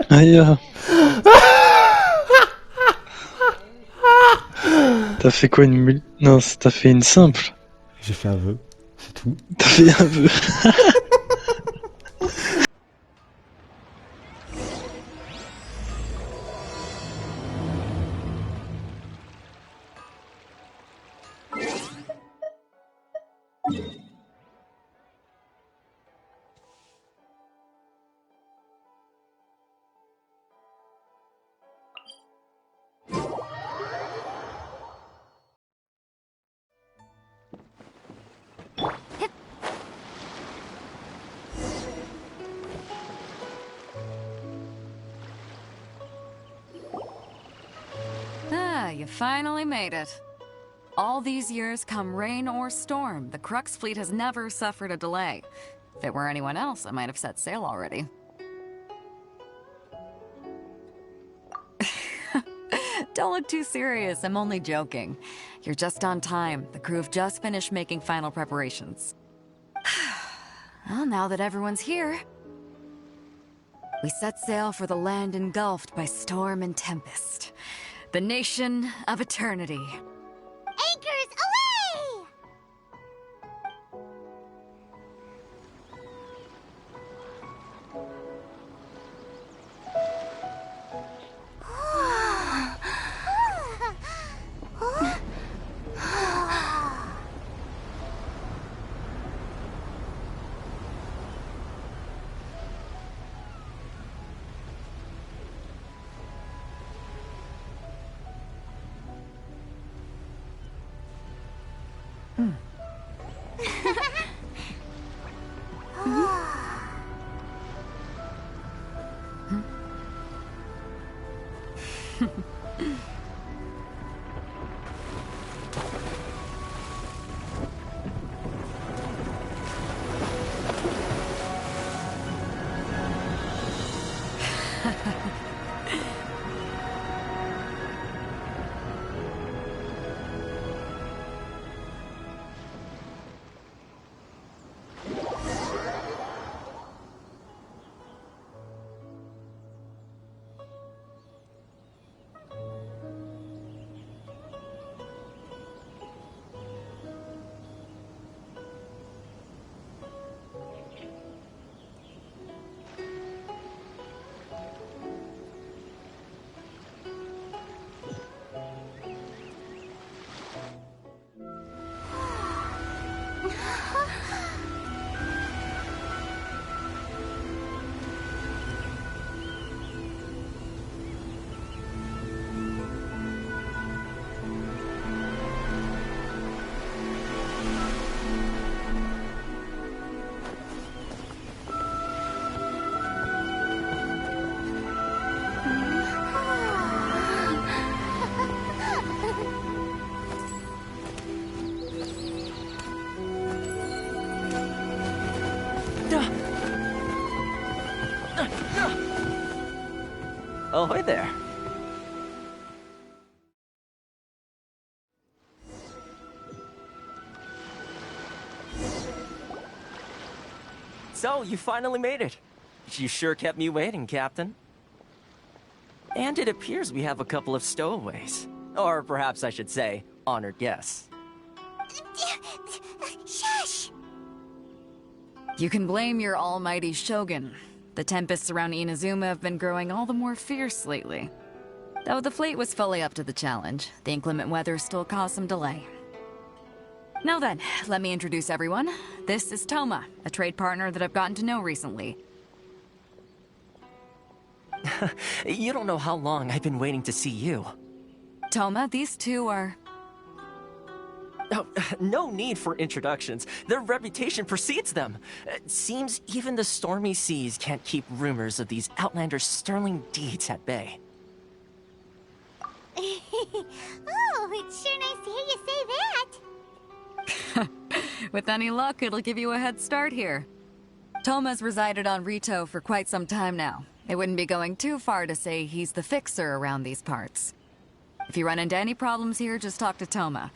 Aïe. T'as fait quoi, une Non, t'as fait une simple. J'ai fait un vœu, c'est tout. T'as fait un vœu. Ah, you finally made it. All these years, come rain or storm, the Crux fleet has never suffered a delay. If it were anyone else, I might have set sail already. Don't look too serious, I'm only joking. You're just on time. The crew have just finished making final preparations. Well, now that everyone's here, we set sail for the land engulfed by storm and tempest. The nation of eternity. Anchors away! Ahoy there. So, you finally made it. You sure kept me waiting, Captain. And it appears we have a couple of stowaways. Or perhaps I should say, honored guests. Shush! You can blame your almighty Shogun. The tempests around Inazuma have been growing all the more fierce lately. Though the fleet was fully up to the challenge, the inclement weather still caused some delay. Now then, let me introduce everyone. This is Toma, a trade partner that I've gotten to know recently. You don't know how long I've been waiting to see you. Toma, these two are... Oh, no need for introductions. Their reputation precedes them. Seems even the stormy seas can't keep rumors of these outlanders' sterling deeds at bay. Oh, it's sure nice to hear you say that. With any luck, it'll give you a head start here. Toma's resided on Rito for quite some time now. It wouldn't be going too far to say he's the fixer around these parts. If you run into any problems here, just talk to Toma.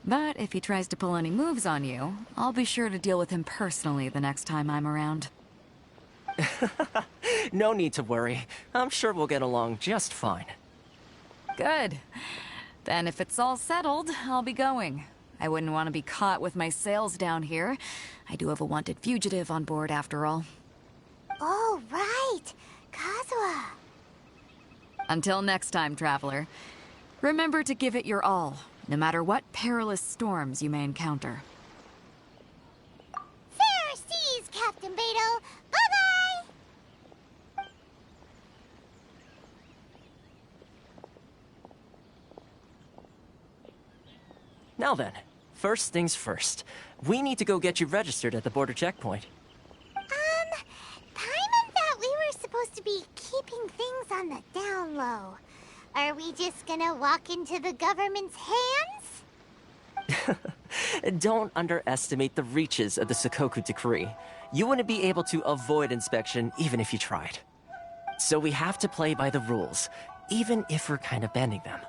But if he tries to pull any moves on you, I'll be sure to deal with him personally the next time I'm around. No need to worry. I'm sure we'll get along just fine. Good. Then if it's all settled, I'll be going. I wouldn't want to be caught with my sails down here. I do have a wanted fugitive on board after all. Oh, right. Kazuha. Until next time, traveler. Remember to give it your all, no matter what perilous storms you may encounter. Fair seas, Captain Beidou. Bye-bye! Now then, first things first. We need to go get you registered at the border checkpoint. Paimon thought we were supposed to be keeping things on the down low. Are we just gonna walk into the government's hands? Don't underestimate the reaches of the Sakoku Decree. You wouldn't be able to avoid inspection even if you tried. So we have to play by the rules, even if we're kind of bending them.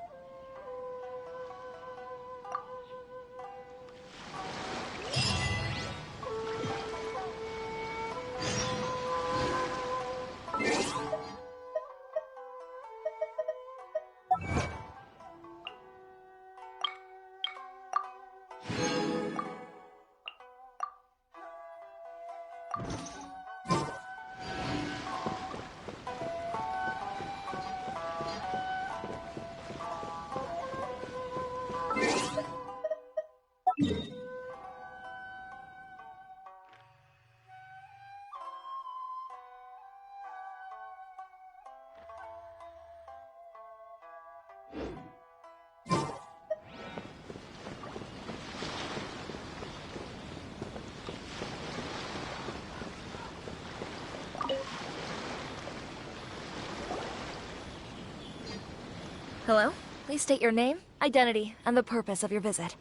Hello? Please state your name, identity, and the purpose of your visit.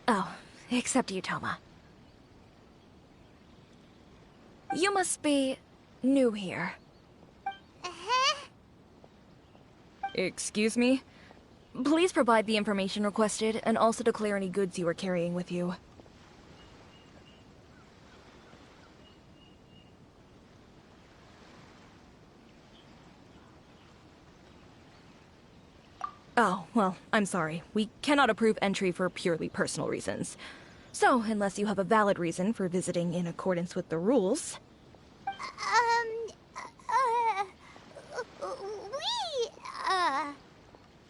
Oh, except you, Toma. You must be new here. Excuse me? Please provide the information requested, and also declare any goods you are carrying with you. Oh, well, I'm sorry. We cannot approve entry for purely personal reasons. So, unless you have a valid reason for visiting in accordance with the rules...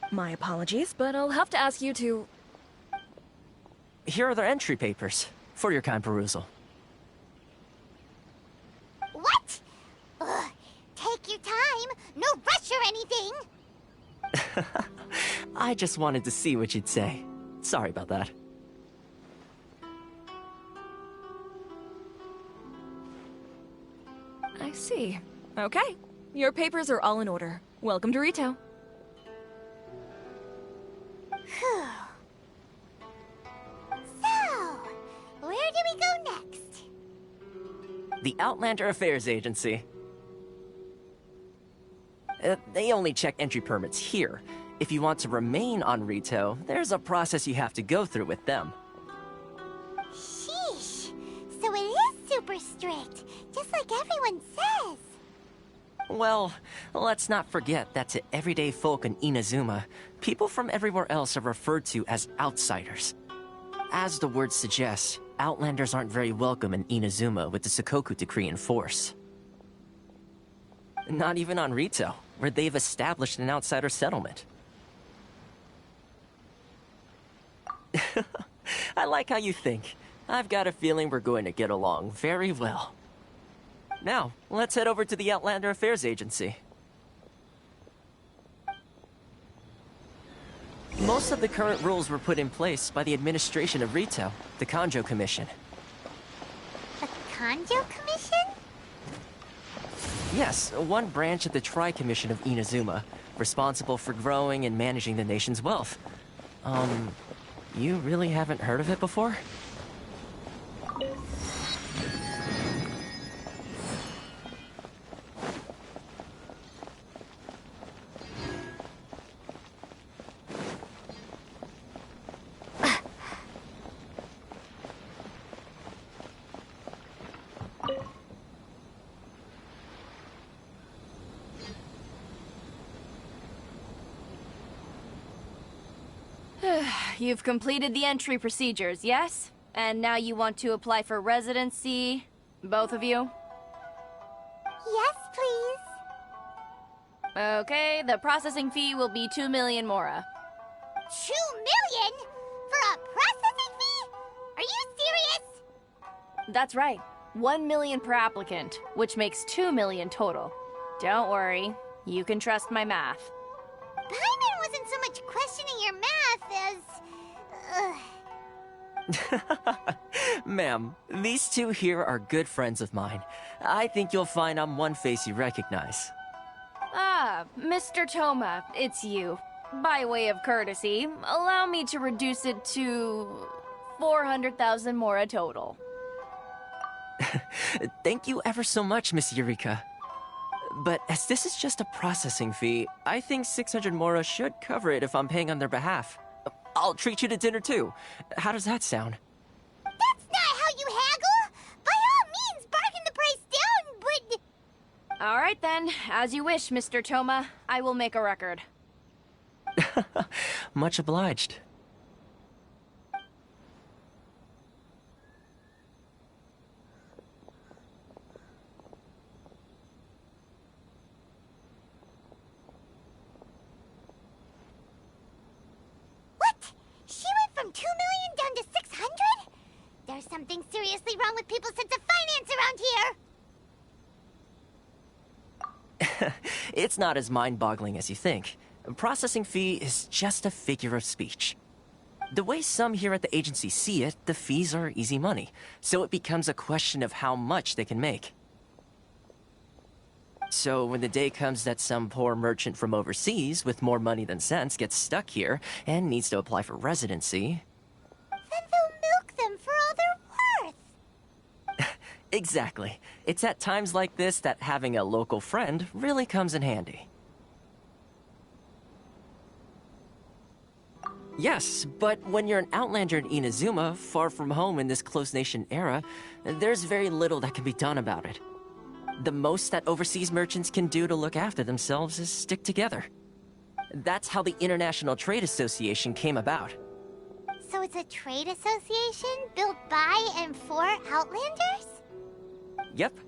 My apologies, but I'll have to ask you to... Here are their entry papers, for your kind perusal. What? Ugh, take your time. No rush or anything. I just wanted to see what you'd say. Sorry about that. I see. Okay. Your papers are all in order. Welcome to Rito. Phew. So, where do we go next? The Outlander Affairs Agency. They only check entry permits here. If you want to remain on Rito, there's a process you have to go through with them. Sheesh. So it is super strict, just like everyone says. Well, let's not forget that to everyday folk in Inazuma, people from everywhere else are referred to as outsiders. As the word suggests, Outlanders aren't very welcome in Inazuma with the Sakoku Decree in force. Not even on Rito, where they've established an outsider settlement. I like how you think. I've got a feeling we're going to get along very well. Now, let's head over to the Outlander Affairs Agency. Most of the current rules were put in place by the administration of Rito, the Kanjo Commission. The Kanjo Commission? Yes, one branch of the Tri-Commission of Inazuma, responsible for growing and managing the nation's wealth. You really haven't heard of it before? You've completed the entry procedures, yes? And now you want to apply for residency? Both of you? Yes, please. Okay, the processing fee will be 2 million mora. 2 million? For a processing fee? Are you serious? That's right. 1 million per applicant, which makes 2 million total. Don't worry, you can trust my math. Paimon wasn't so much questioning your math as... Ma'am, these two here are good friends of mine. I think you'll find I'm one face you recognize. Ah, Mr. Toma, it's you. By way of courtesy, allow me to reduce it to 400,000 mora total. Thank you ever so much, Miss Eureka. But as this is just a processing fee, I think 600 mora should cover it if I'm paying on their behalf. I'll treat you to dinner too. How does that sound? That's not how you haggle! By all means, bargain the price down, but... All right then, as you wish, Mr. Toma. I will make a record. Much obliged. What? She went from 2 million down to 600? There's something seriously wrong with people's sense of finance around here! It's not as mind-boggling as you think. A processing fee is just a figure of speech. The way some here at the agency see it, the fees are easy money, so it becomes a question of how much they can make. So when the day comes that some poor merchant from overseas with more money than sense gets stuck here and needs to apply for residency... Then they'll milk them for all they're worth! Exactly. It's at times like this that having a local friend really comes in handy. Yes, but when you're an outlander in Inazuma, far from home in this closed nation era, there's very little that can be done about it. The most that overseas merchants can do to look after themselves is stick together. That's how the International Trade Association came about. So it's a trade association built by and for Outlanders? Yep.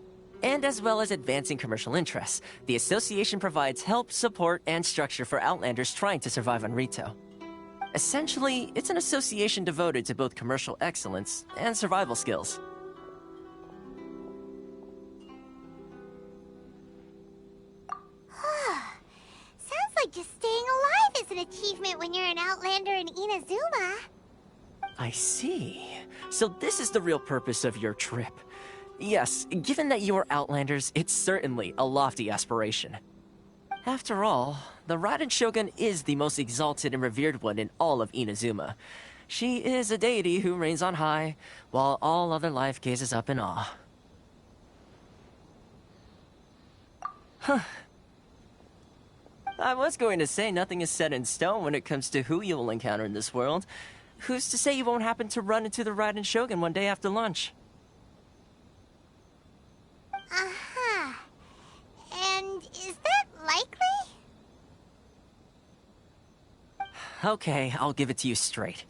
And as well as advancing commercial interests, the association provides help, support, and structure for Outlanders trying to survive on Rito. Essentially, it's an association devoted to both commercial excellence and survival skills. Sounds like just staying alive is an achievement when you're an Outlander in Inazuma. I see. So this is the real purpose of your trip. Yes, given that you are Outlanders, it's certainly a lofty aspiration. After all, the Raiden Shogun is the most exalted and revered one in all of Inazuma. She is a deity who reigns on high, while all other life gazes up in awe. Huh. I was going to say nothing is set in stone when it comes to who you will encounter in this world. Who's to say you won't happen to run into the Raiden Shogun one day after lunch? Uh-huh. And is that likely? Okay, I'll give it to you straight.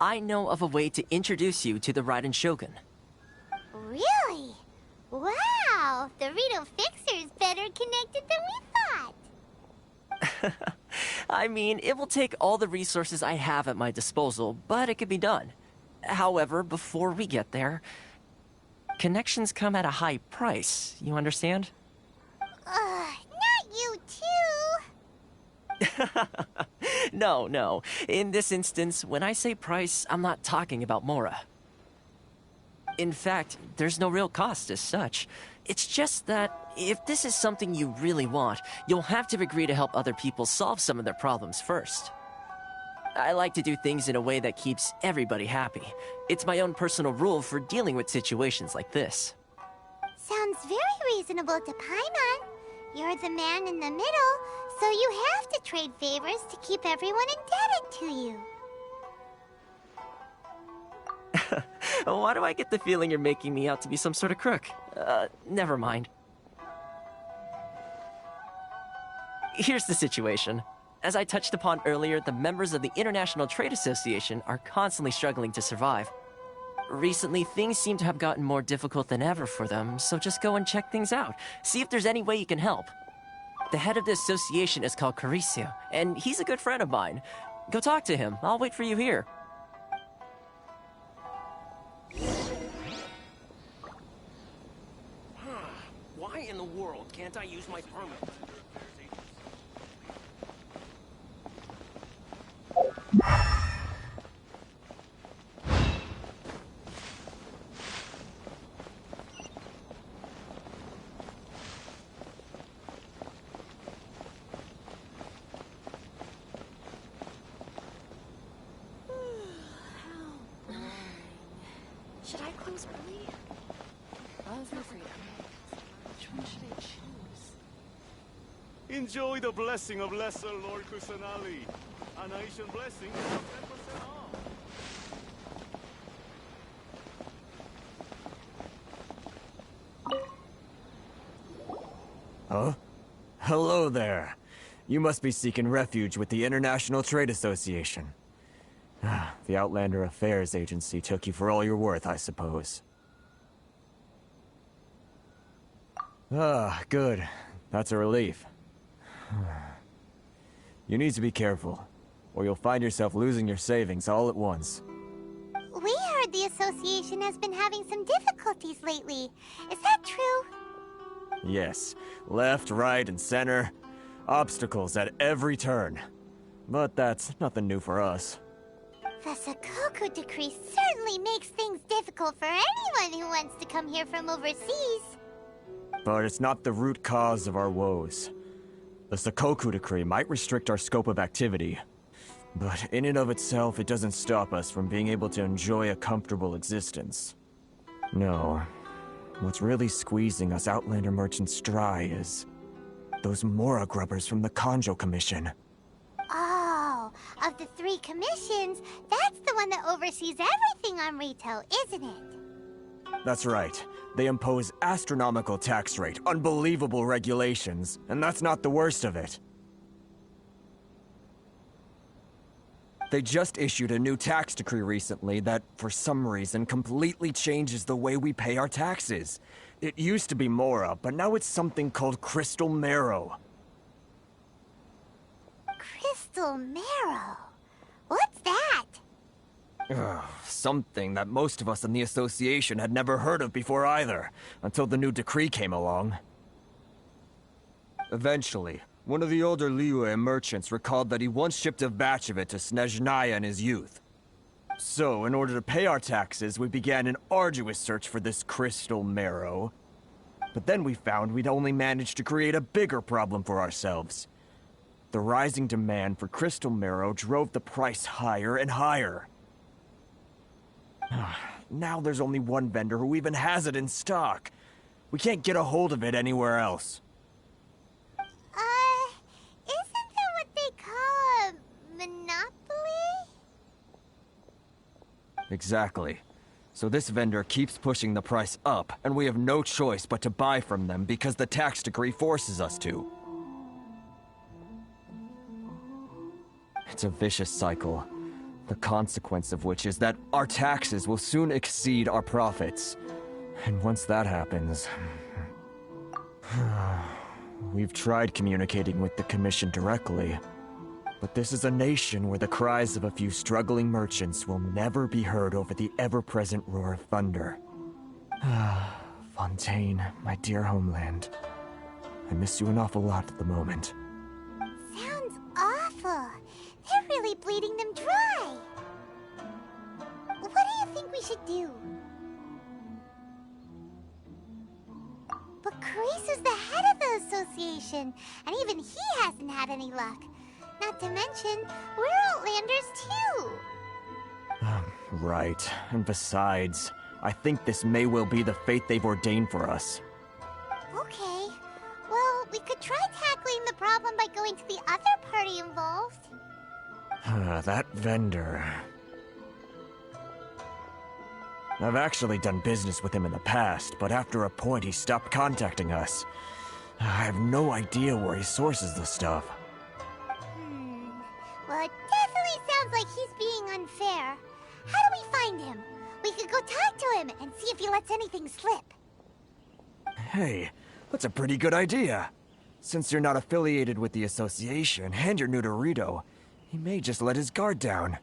I know of a way to introduce you to the Raiden Shogun. Really? Wow, the Rito Fixer's better connected than we thought. I mean, it will take all the resources I have at my disposal, but it can be done. However, before we get there, connections come at a high price, you understand? Not you too. No. In this instance, when I say price, I'm not talking about Mora. In fact, there's no real cost as such. It's just that if this is something you really want, you'll have to agree to help other people solve some of their problems first. I like to do things in a way that keeps everybody happy. It's my own personal rule for dealing with situations like this. Sounds very reasonable to Paimon. You're the man in the middle, so you have to trade favors to keep everyone indebted to you. Why do I get the feeling you're making me out to be some sort of crook? Never mind. Here's the situation. As I touched upon earlier, the members of the International Trade Association are constantly struggling to survive. Recently, things seem to have gotten more difficult than ever for them, so just go and check things out. See if there's any way you can help. The head of the association is called Caricio, and he's a good friend of mine. Go talk to him. I'll wait for you here. Why in the world can't I use my permit? Should I close early? Love your freedom. Which one should I choose? Enjoy the blessing of Lesser Lord Kusanali. A nation blessing is 10% off. Huh? Hello there. You must be seeking refuge with the International Trade Association. The Outlander Affairs Agency took you for all you're worth, I suppose. Good. That's a relief. You need to be careful, or you'll find yourself losing your savings all at once. We heard the association has been having some difficulties lately. Is that true? Yes. Left, right, and center. Obstacles at every turn. But that's nothing new for us. The Sakoku decree certainly makes things difficult for anyone who wants to come here from overseas. But it's not the root cause of our woes. The Sakoku decree might restrict our scope of activity, but in and of itself, it doesn't stop us from being able to enjoy a comfortable existence. No. What's really squeezing us Outlander merchants dry is those Mora grubbers from the Kanjo Commission. Oh, of the 3 commissions, that's the one that oversees everything on Rito, isn't it? That's right. They impose astronomical tax rate, unbelievable regulations, and that's not the worst of it. They just issued a new tax decree recently that, for some reason, completely changes the way we pay our taxes. It used to be Mora, but now it's something called Crystal Marrow. Crystal Marrow? What's that? Something that most of us in the association had never heard of before either, until the new decree came along. Eventually, one of the older Liyue merchants recalled that he once shipped a batch of it to Snezhnaya in his youth. So, in order to pay our taxes, we began an arduous search for this Crystal Marrow. But then we found we'd only managed to create a bigger problem for ourselves. The rising demand for Crystal Marrow drove the price higher and higher. Now there's only one vendor who even has it in stock. We can't get a hold of it anywhere else. Isn't that what they call a monopoly? Exactly. So this vendor keeps pushing the price up, and we have no choice but to buy from them because the tax decree forces us to. It's a vicious cycle. The consequence of which is that our taxes will soon exceed our profits. And once that happens... We've tried communicating with the Commission directly, but this is a nation where the cries of a few struggling merchants will never be heard over the ever-present roar of thunder. Fontaine, my dear homeland. I miss you an awful lot at the moment. Sounds awful. They're really bleeding them dry. What do you think we should do? But Kreese is the head of the association, and even he hasn't had any luck. Not to mention, we're Outlanders too. Right. And besides, I think this may well be the fate they've ordained for us. Okay. Well, we could try tackling the problem by going to the other party involved. That vendor... I've actually done business with him in the past, but after a point he stopped contacting us. I have no idea where he sources the stuff. unfair. How do we find him? We could go talk to him and see if he lets anything slip. Hey, that's a pretty good idea. Since you're not affiliated with the association and you're new to Rito, he may just let his guard down.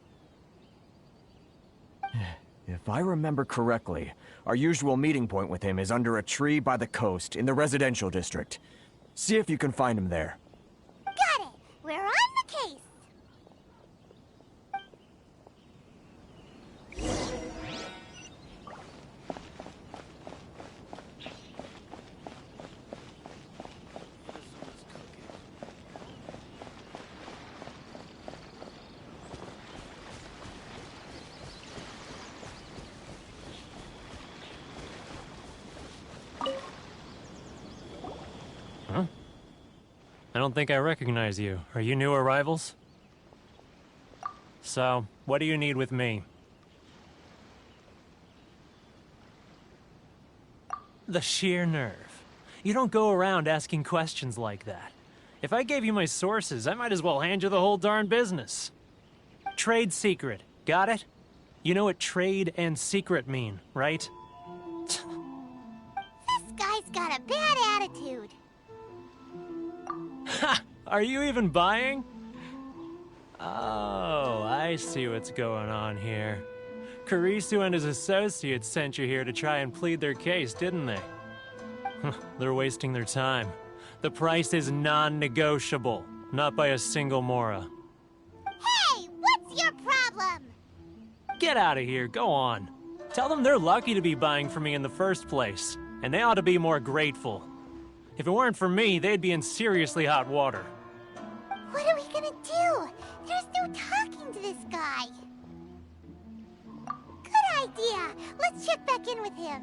If I remember correctly, our usual meeting point with him is under a tree by the coast in the residential district. See if you can find him there. Got it! We're on the case! I don't think I recognize you. Are you new arrivals? So, what do you need with me? The sheer nerve. You don't go around asking questions like that. If I gave you my sources, I might as well hand you the whole darn business. Trade secret. Got it? You know what trade and secret mean, right? This guy's got a bad attitude. Ha! Are you even buying? Oh, I see what's going on here. Karisu and his associates sent you here to try and plead their case, didn't they? They're wasting their time. The price is non-negotiable, not by a single Mora. Hey, what's your problem? Get out of here, go on. Tell them they're lucky to be buying from me in the first place, and they ought to be more grateful. If it weren't for me, they'd be in seriously hot water. What are we gonna do? There's no talking to this guy. Good idea. Let's check back in with him.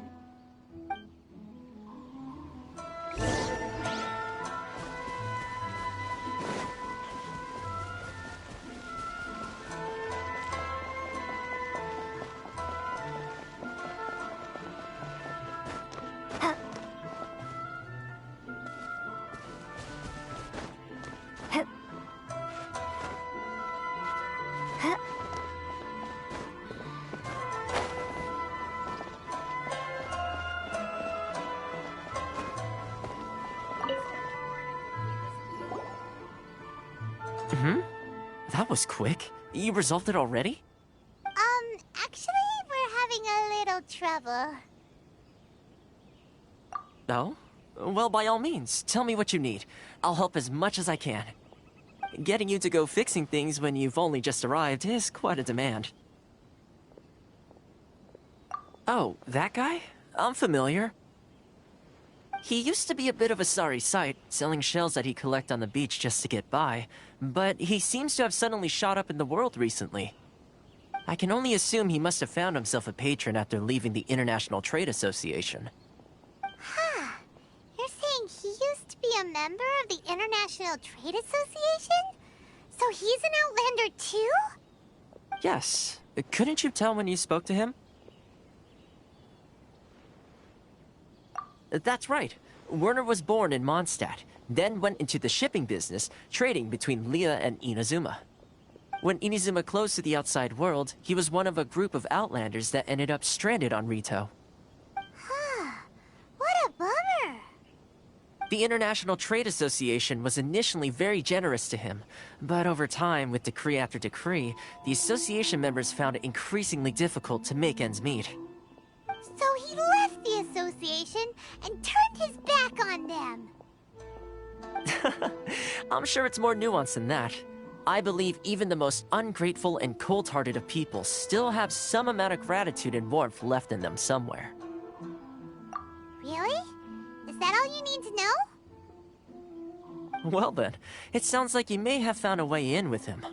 That was quick. You resolved it already? Actually, we're having a little trouble. Oh? Well, by all means, tell me what you need. I'll help as much as I can. Getting you to go fixing things when you've only just arrived is quite a demand. Oh, that guy? I'm familiar. He used to be a bit of a sorry sight, selling shells that he'd collect on the beach just to get by, but he seems to have suddenly shot up in the world recently. I can only assume he must have found himself a patron after leaving the International Trade Association. Huh. You're saying he used to be a member of the International Trade Association? So he's an Outlander too? Yes. Couldn't you tell when you spoke to him? That's right. Werner was born in Mondstadt, then went into the shipping business, trading between Leah and Inazuma. When Inazuma closed to the outside world, he was one of a group of Outlanders that ended up stranded on Rito. Huh. What a bummer. The International Trade Association was initially very generous to him, but over time, with decree after decree, the association members found it increasingly difficult to make ends meet. So he left the association and turned his back on them. I'm sure it's more nuanced than that. I believe even the most ungrateful and cold-hearted of people still have some amount of gratitude and warmth left in them somewhere. Really? Is that all you need to know? Well then, it sounds like you may have found a way in with him.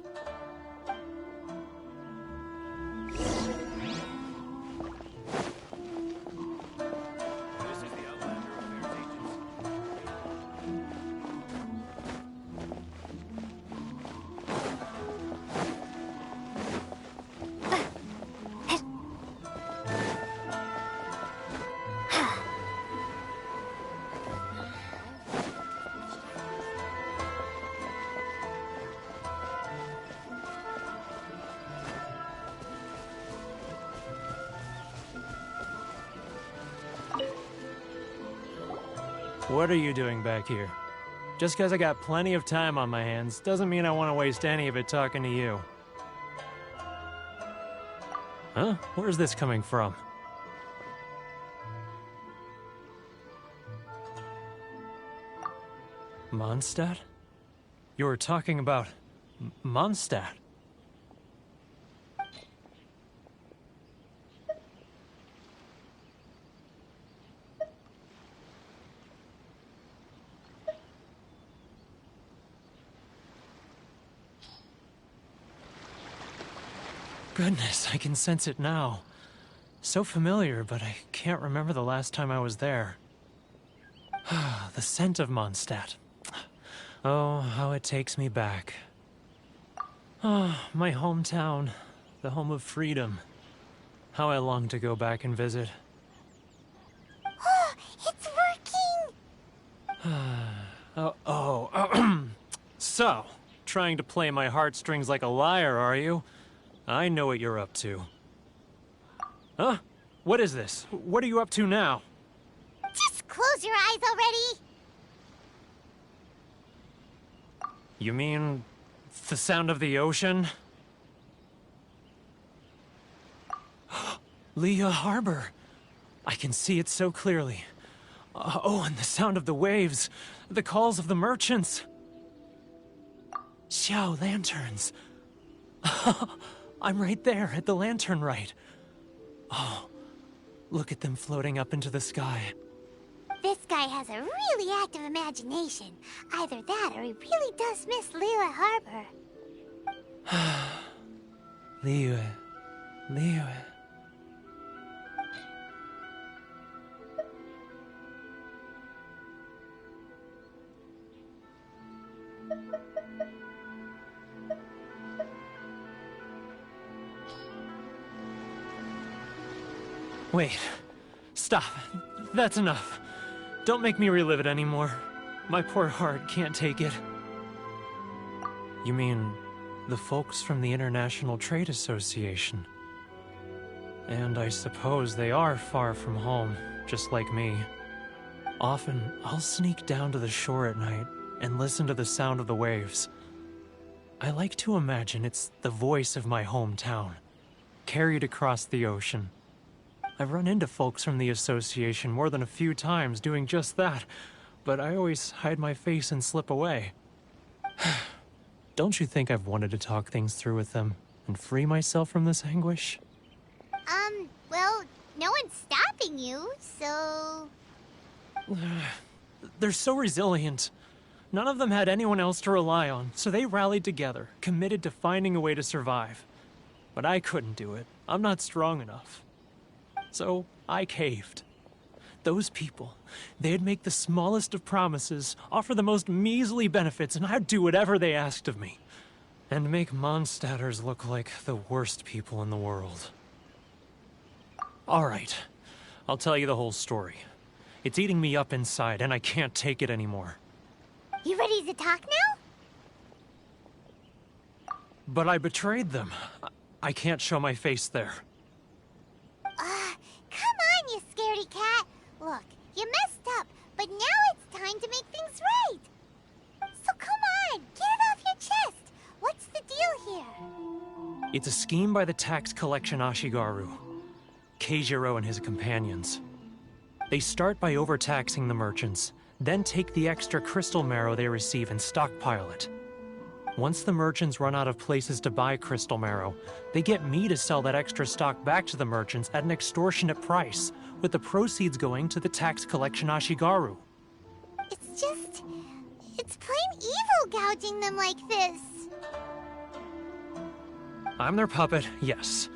What are you doing back here? Just because I got plenty of time on my hands doesn't mean I want to waste any of it talking to you. Huh? Where's this coming from? Mondstadt? You were talking about Mondstadt. Goodness, I can sense it now. So familiar, but I can't remember the last time I was there. The scent of Mondstadt. Oh, how it takes me back. Oh, my hometown, the home of freedom. How I long to go back and visit. Oh, it's working! So, trying to play my heartstrings like a liar, are you? I know what you're up to. Huh? What is this? What are you up to now? Just close your eyes already! You mean the sound of the ocean? Leah Harbor. I can see it so clearly. Oh, and the sound of the waves. The calls of the merchants. Xiao lanterns. I'm right there at the lantern right. Oh, look at them floating up into the sky. This guy has a really active imagination. Either that or he really does miss Liyue Harbor. Liyue. Wait. Stop. That's enough. Don't make me relive it anymore. My poor heart can't take it. You mean the folks from the International Trade Association? And I suppose they are far from home, just like me. Often, I'll sneak down to the shore at night and listen to the sound of the waves. I like to imagine it's the voice of my hometown, carried across the ocean. I've run into folks from the association more than a few times doing just that, but I always hide my face and slip away. Don't you think I've wanted to talk things through with them and free myself from this anguish? Well, no one's stopping you, so... They're so resilient. None of them had anyone else to rely on, so they rallied together, committed to finding a way to survive. But I couldn't do it. I'm not strong enough. So I caved. Those people, they'd make the smallest of promises, offer the most measly benefits, and I'd do whatever they asked of me. And make Mondstadters look like the worst people in the world. All right, I'll tell you the whole story. It's eating me up inside, and I can't take it anymore. You ready to talk now? But I betrayed them. I can't show my face there. Come on, you scaredy cat. Look, you messed up, but now it's time to make things right. So come on, get it off your chest. What's the deal here? It's a scheme by the tax collection Ashigaru, Keijiro and his companions. They start by overtaxing the merchants, then take the extra crystal marrow they receive and stockpile it. Once the merchants run out of places to buy crystal marrow, they get me to sell that extra stock back to the merchants at an extortionate price, with the proceeds going to the tax collection Ashigaru. It's plain evil gouging them like this. I'm their puppet, yes.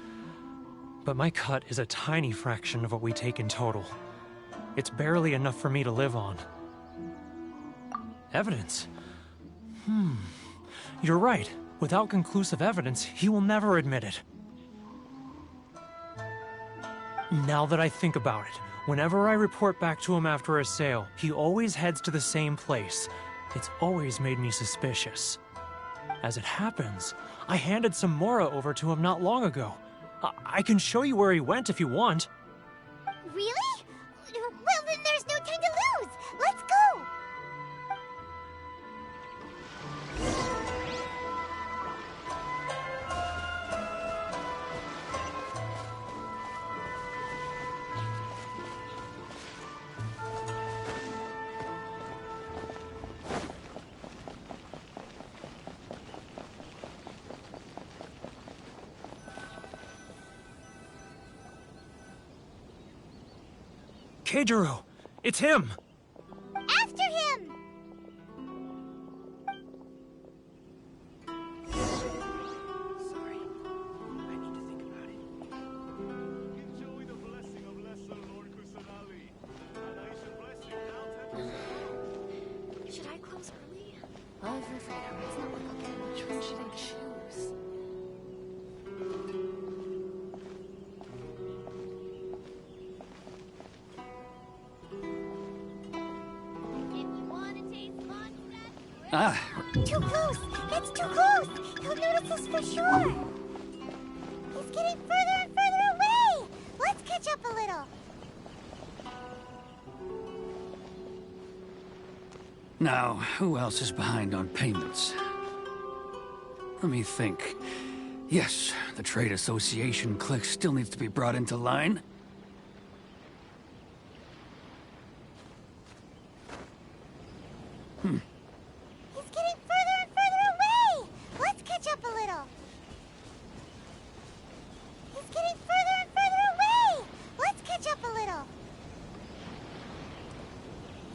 But my cut is a tiny fraction of what we take in total. It's barely enough for me to live on. Evidence? You're right. Without conclusive evidence, he will never admit it. Now that I think about it, whenever I report back to him after a sale, he always heads to the same place. It's always made me suspicious. As it happens, I handed some Mora over to him not long ago. I can show you where he went if you want. Really? Well, then there's no time to lose. Let's go! Keijiro! It's him! After him! Sorry. I need to think about it. Enjoy the blessing of Lesser Lord Kusanali. And I shall bless you now. Should I close early? Love for freedom. It's not like I'll get much. Which should I choose? Too close! It's too close! He'll notice us for sure! He's getting further and further away! Let's catch up a little! Now, who else is behind on payments? Let me think. Yes, the Trade Association clique still needs to be brought into line. He's getting further and further away! Let's catch up a little! He's getting further and further away! Let's catch up a little!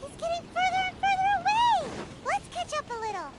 He's getting further and further away! Let's catch up a little!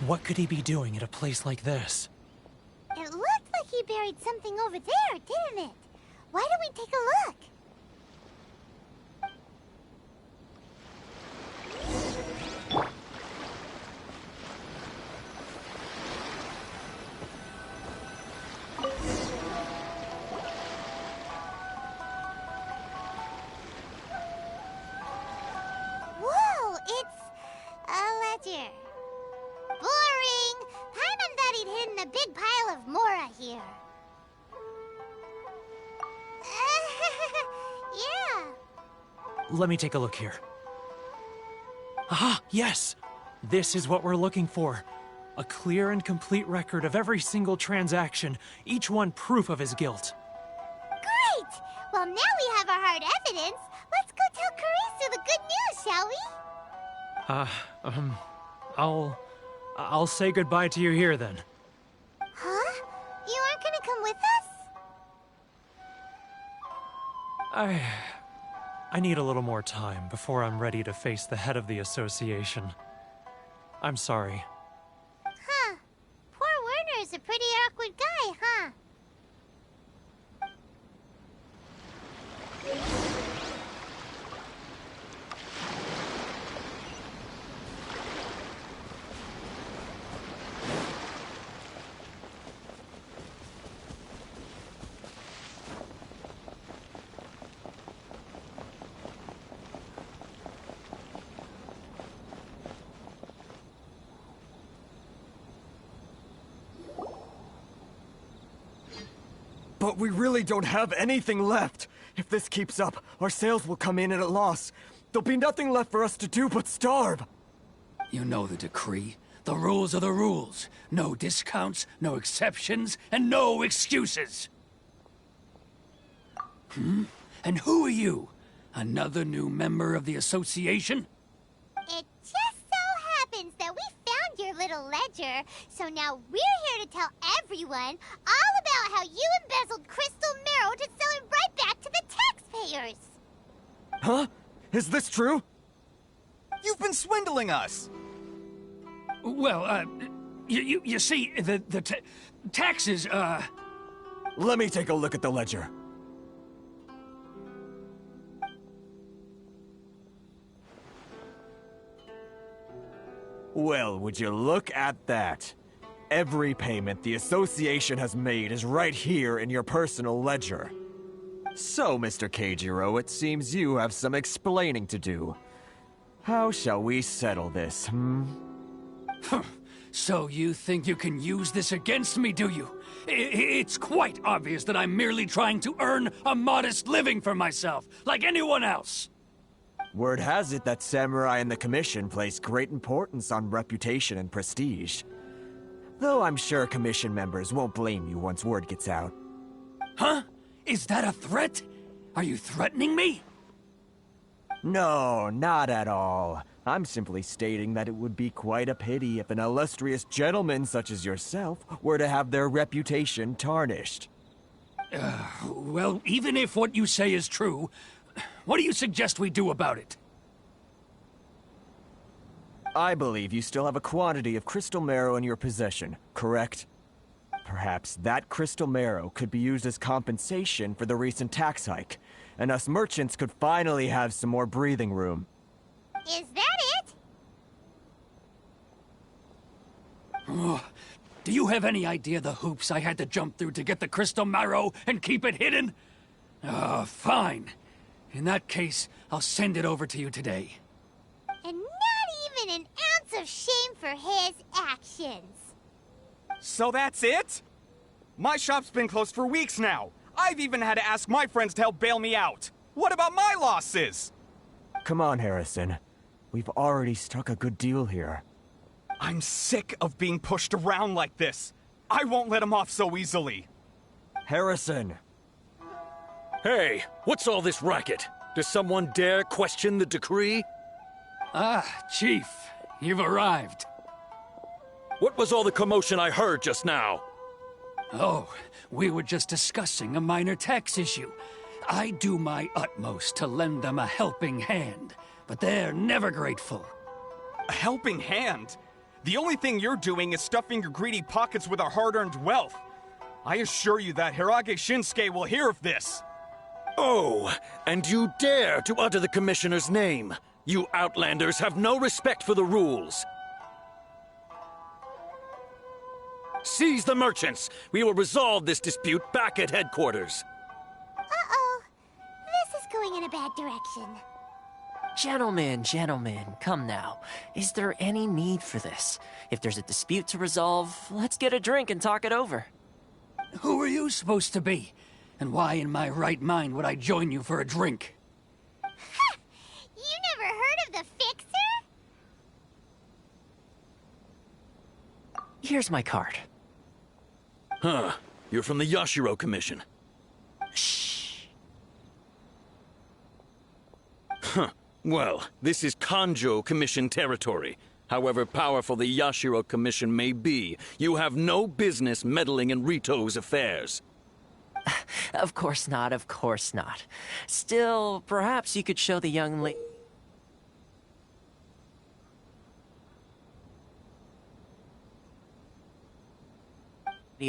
What could he be doing at a place like this? It looked like he buried something over there, didn't it? Why don't we take a look? Whoa, it's a ledger. Boring! Paimon thought he'd hidden a big pile of Mora here. Yeah. Let me take a look here. Aha! Yes! This is what we're looking for. A clear and complete record of every single transaction, each one proof of his guilt. Great! Well, now we have our hard evidence. Let's go tell Karisu the good news, shall we? I'll say goodbye to you here then. Huh? You aren't gonna come with us? I need a little more time before I'm ready to face the head of the association. I'm sorry. Huh. Poor Werner's a pretty awkward guy, huh? But we really don't have anything left. If this keeps up, our sales will come in at a loss. There'll be nothing left for us to do but starve. You know the decree. The rules are the rules. No discounts, no exceptions, and no excuses. And who are you? Another new member of the association? It just so happens that we found your little ledger, so now we're here to tell everyone all about how you embezzled crystal marrow to sell it right back to the taxpayers. Huh? Is this true? You've been swindling us! Well, you see, the taxes, Let me take a look at the ledger. Well, would you look at that? Every payment the association has made is right here in your personal ledger. So, Mr. Keijiro, it seems you have some explaining to do. How shall we settle this, So you think you can use this against me, do you? It's quite obvious that I'm merely trying to earn a modest living for myself, like anyone else. Word has it that samurai and the commission place great importance on reputation and prestige. Though I'm sure commission members won't blame you once word gets out. Huh? Is that a threat? Are you threatening me? No, not at all. I'm simply stating that it would be quite a pity if an illustrious gentleman such as yourself were to have their reputation tarnished. Well, even if what you say is true, what do you suggest we do about it? I believe you still have a quantity of crystal marrow in your possession, correct? Perhaps that crystal marrow could be used as compensation for the recent tax hike, and us merchants could finally have some more breathing room. Is that it? Do you have any idea the hoops I had to jump through to get the crystal marrow and keep it hidden? Fine. In that case, I'll send it over to you today. And not even an ounce of shame for his actions. So that's it? My shop's been closed for weeks now. I've even had to ask my friends to help bail me out. What about my losses? Come on, Harrison. We've already struck a good deal here. I'm sick of being pushed around like this. I won't let him off so easily. Harrison! Hey, what's all this racket? Does someone dare question the decree? Chief, you've arrived. What was all the commotion I heard just now? Oh, we were just discussing a minor tax issue. I do my utmost to lend them a helping hand, but they're never grateful. A helping hand? The only thing you're doing is stuffing your greedy pockets with our hard-earned wealth. I assure you that Hirage Shinsuke will hear of this. Oh, and you dare to utter the Commissioner's name! You Outlanders have no respect for the rules! Seize the merchants! We will resolve this dispute back at headquarters! Uh-oh. This is going in a bad direction. Gentlemen, come now. Is there any need for this? If there's a dispute to resolve, let's get a drink and talk it over. Who are you supposed to be? And why in my right mind would I join you for a drink? Ha! You never heard of the Fixer? Here's my card. Huh. You're from the Yashiro Commission. Shh. Huh. Well, this is Kanjo Commission territory. However powerful the Yashiro Commission may be, you have no business meddling in Rito's affairs. Of course not, of course not. Still, perhaps you could show the young lady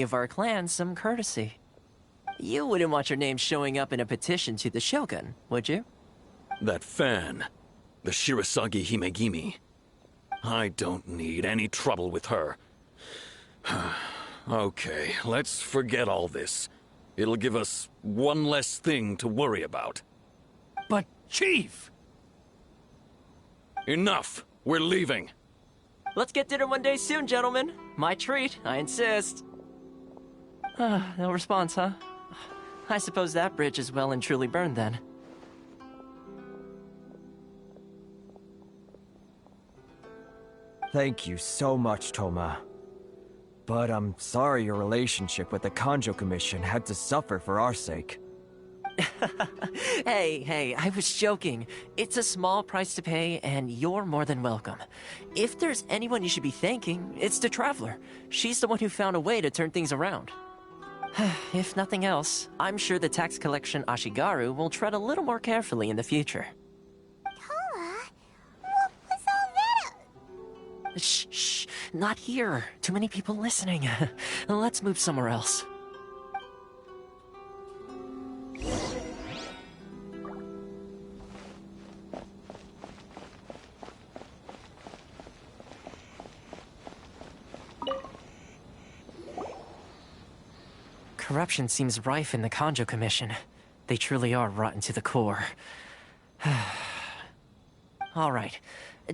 of our clan some courtesy. You wouldn't want your name showing up in a petition to the Shogun, would you? That fan, the Shirasagi Himegimi. I don't need any trouble with her. Okay, let's forget all this. It'll give us one less thing to worry about. But, Chief! Enough! We're leaving! Let's get dinner one day soon, gentlemen. My treat, I insist. No response, huh? I suppose that bridge is well and truly burned then. Thank you so much, Toma. But I'm sorry your relationship with the Kanjo Commission had to suffer for our sake. Hey, I was joking. It's a small price to pay, and you're more than welcome. If there's anyone you should be thanking, it's the Traveler. She's the one who found a way to turn things around. If nothing else, I'm sure the tax collection Ashigaru will tread a little more carefully in the future. Toma? What was all that? Shh, not here. Too many people listening. Let's move somewhere else. Corruption seems rife in the Kanjo Commission. They truly are rotten to the core. All right,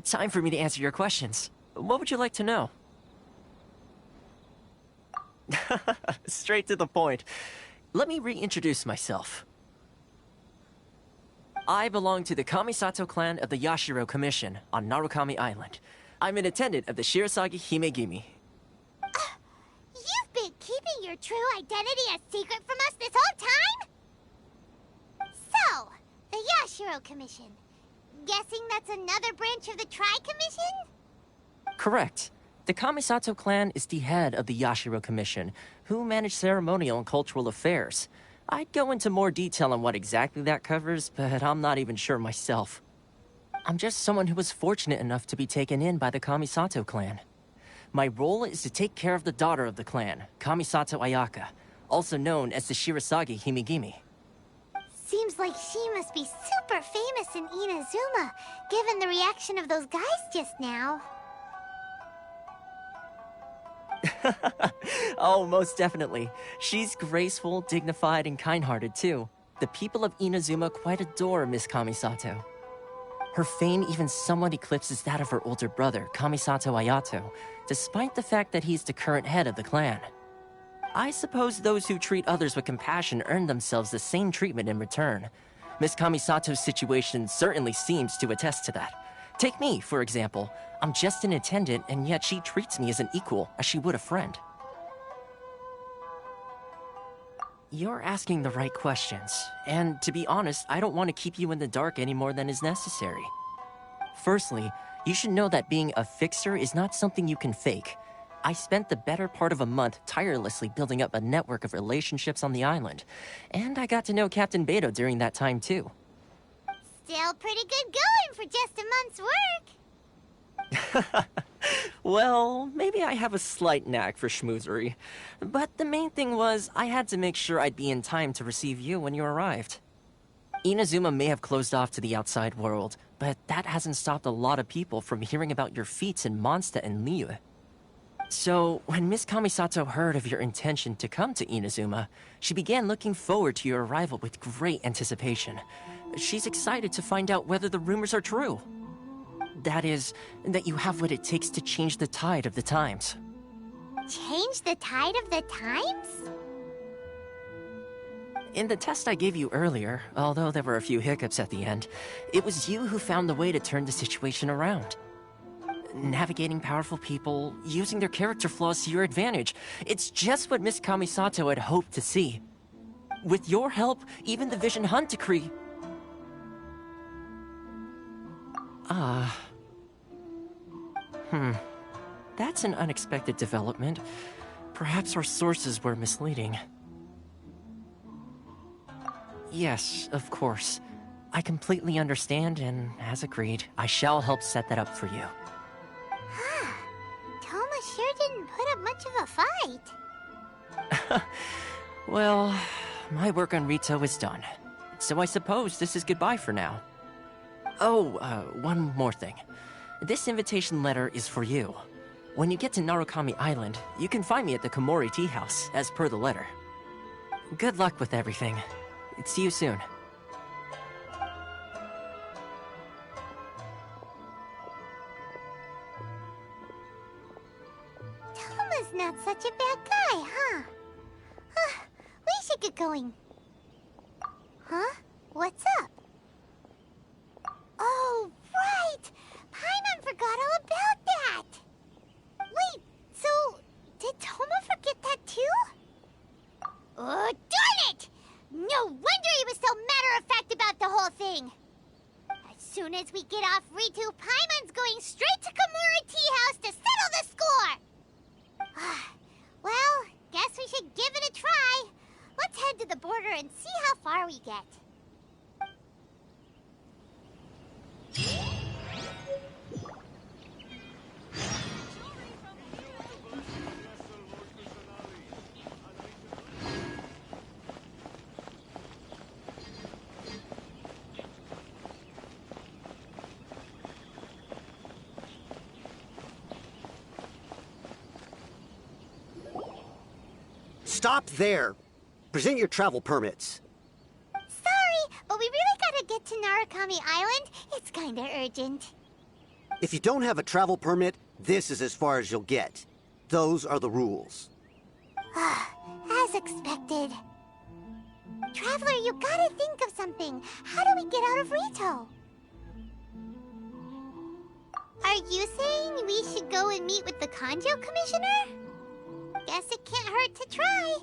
time for me to answer your questions. What would you like to know? Straight to the point. Let me reintroduce myself. I belong to the Kamisato clan of the Yashiro Commission on Narukami Island. I'm an attendant of the Shirasagi Himegimi. You've been keeping your true identity a secret from us this whole time? So, the Yashiro Commission. Guessing that's another branch of the Tri-Commission? Correct. The Kamisato clan is the head of the Yashiro Commission, who manage ceremonial and cultural affairs. I'd go into more detail on what exactly that covers, but I'm not even sure myself. I'm just someone who was fortunate enough to be taken in by the Kamisato clan. My role is to take care of the daughter of the clan, Kamisato Ayaka, also known as the Shirasagi Himegimi. Seems like she must be super famous in Inazuma, given the reaction of those guys just now. Oh, most definitely. She's graceful, dignified, and kind-hearted too. The people of Inazuma quite adore Miss Kamisato. Her fame even somewhat eclipses that of her older brother, Kamisato Ayato, despite the fact that he's the current head of the clan. I suppose those who treat others with compassion earn themselves the same treatment in return. Miss Kamisato's situation certainly seems to attest to that. Take me, for example. I'm just an attendant, and yet she treats me as an equal, as she would a friend. You're asking the right questions, and to be honest, I don't want to keep you in the dark any more than is necessary. Firstly, you should know that being a fixer is not something you can fake. I spent the better part of a month tirelessly building up a network of relationships on the island, and I got to know Captain Beto during that time too. Still pretty good going for just a month's work. Well, maybe I have a slight knack for schmoozery, but the main thing was I had to make sure I'd be in time to receive you when you arrived. Inazuma may have closed off to the outside world, but that hasn't stopped a lot of people from hearing about your feats in Mondstadt and Liyue. So, when Miss Kamisato heard of your intention to come to Inazuma, she began looking forward to your arrival with great anticipation. She's excited to find out whether the rumors are true. That is, that you have what it takes to change the tide of the times. Change the tide of the times? In the test I gave you earlier, although there were a few hiccups at the end, it was you who found the way to turn the situation around. Navigating powerful people, using their character flaws to your advantage. It's just what Miss Kamisato had hoped to see. With your help, even the Vision Hunt decree... That's an unexpected development. Perhaps our sources were misleading. Yes, of course. I completely understand, and as agreed, I shall help set that up for you. Toma sure didn't put up much of a fight. Well, my work on Rito is done. So I suppose this is goodbye for now. Oh, one more thing. This invitation letter is for you. When you get to Narukami Island, you can find me at the Komori Tea House, as per the letter. Good luck with everything. See you soon. Toma's not such a bad guy, huh? We should get going. Huh? What's up? Oh, right! Paimon forgot all about that! Wait, so... did Toma forget that too? Oh, darn it! No wonder he was so matter-of-fact about the whole thing! As soon as we get off Ritu, Paimon's going straight to Komori Tea House to settle the score! Well, guess we should give it a try. Let's head to the border and see how far we get. Stop there! Present your travel permits. Sorry, but we really gotta get to Narukami Island. It's kinda urgent. If you don't have a travel permit, this is as far as you'll get. Those are the rules. As expected. Traveler, you gotta think of something. How do we get out of Rito? Are you saying we should go and meet with the Kanjo Commissioner? Guess it can't hurt to try.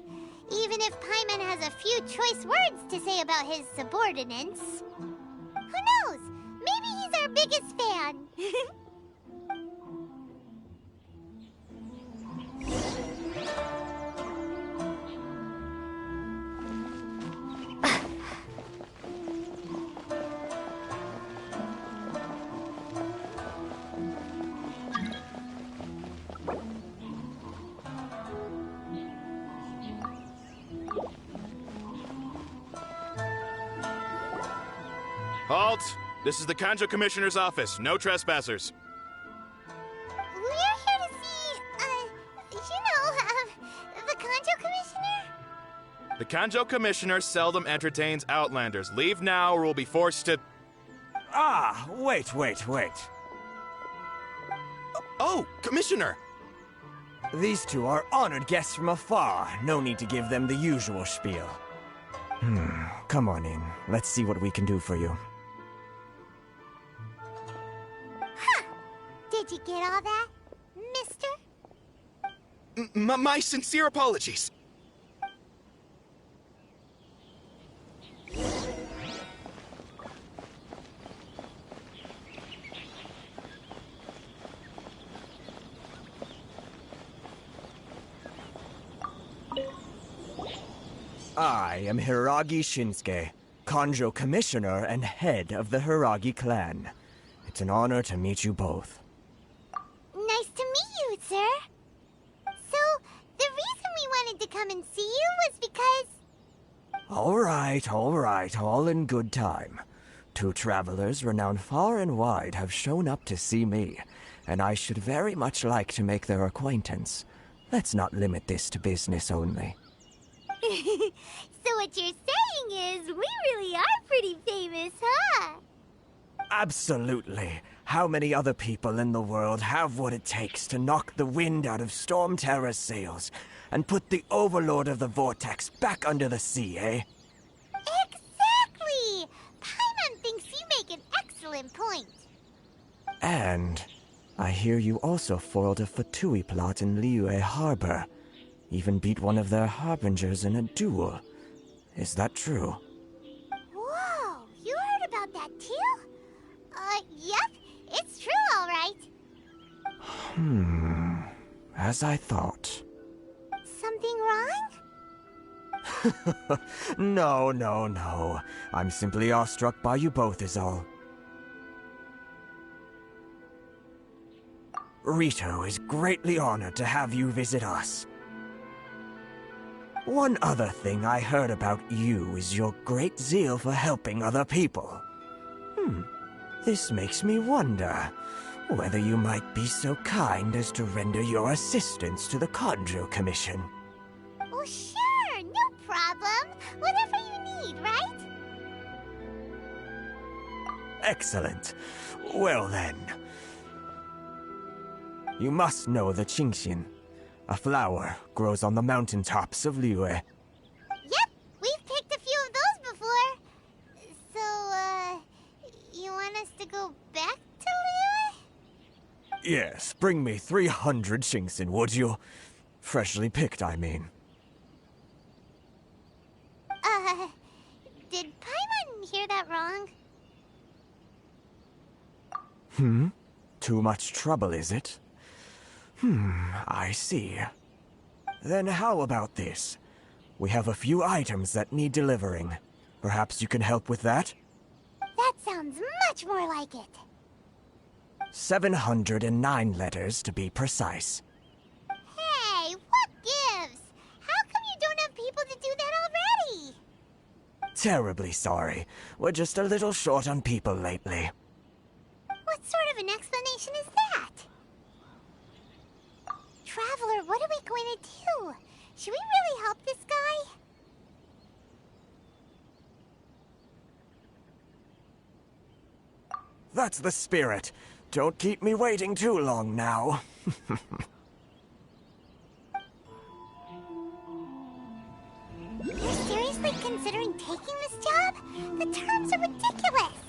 Even if Paimon has a few choice words to say about his subordinates. Who knows? Maybe he's our biggest fan. Halt! This is the Kanjo Commissioner's office. No trespassers. We're here to see, the Kanjo Commissioner? The Kanjo Commissioner seldom entertains Outlanders. Leave now or we'll be forced to... Ah, wait. Oh, Commissioner! These two are honored guests from afar. No need to give them the usual spiel. Come on in. Let's see what we can do for you. Did you get all that, mister? My sincere apologies. I am Hiragi Shinsuke, Kanjo Commissioner and head of the Hiragi clan. It's an honor to meet you both. Nice to meet you, sir. So, the reason we wanted to come and see you was because... All right, all in good time. Two travelers renowned far and wide have shown up to see me, and I should very much like to make their acquaintance. Let's not limit this to business only. So what you're saying is, we really are pretty famous, huh? Absolutely. How many other people in the world have what it takes to knock the wind out of Storm Terror's sails and put the Overlord of the Vortex back under the sea, eh? Exactly! Paimon thinks you make an excellent point. And I hear you also foiled a Fatui plot in Liyue Harbor. Even beat one of their harbingers in a duel. Is that true? Whoa, you heard about that too? Yep, it's true, all right. As I thought. Something wrong? No. I'm simply awestruck by you both is all. Rito is greatly honored to have you visit us. One other thing I heard about you is your great zeal for helping other people. This makes me wonder whether you might be so kind as to render your assistance to the Kanjo Commission. Oh, sure, no problem. Whatever you need, right? Excellent. Well then. You must know the Qingxin. A flower grows on the mountaintops of Liyue. Yep, we've picked a few of those before. So, you want us to go back to Liyue? Yes, bring me 300 Qingxin, would you? Freshly picked, I mean. Did Paimon hear that wrong? Too much trouble, is it? I see. Then how about this? We have a few items that need delivering. Perhaps you can help with that? That sounds much more like it. 709 letters to be precise. Hey, what gives? How come you don't have people to do that already? Terribly sorry. We're just a little short on people lately. What sort of an explanation is that? Traveler, what are we going to do? Should we really help this guy? That's the spirit. Don't keep me waiting too long now. You're seriously considering considering taking this job? The terms are ridiculous.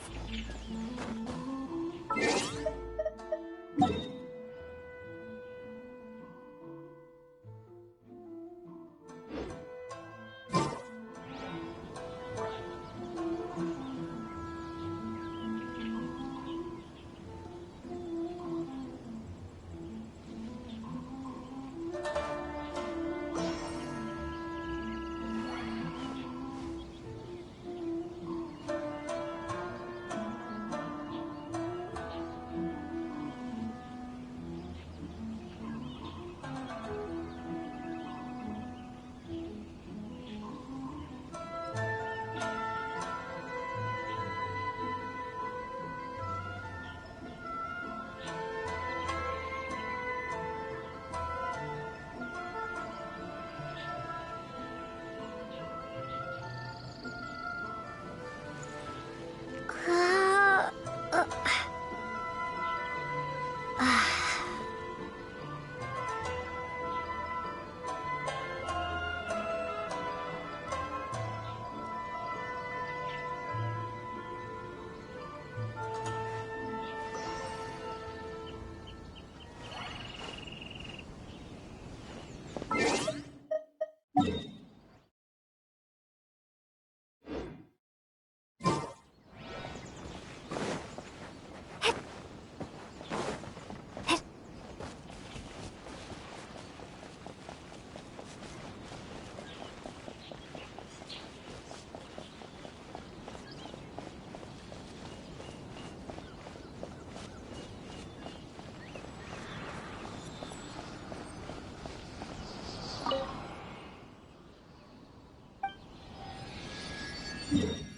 Yeah.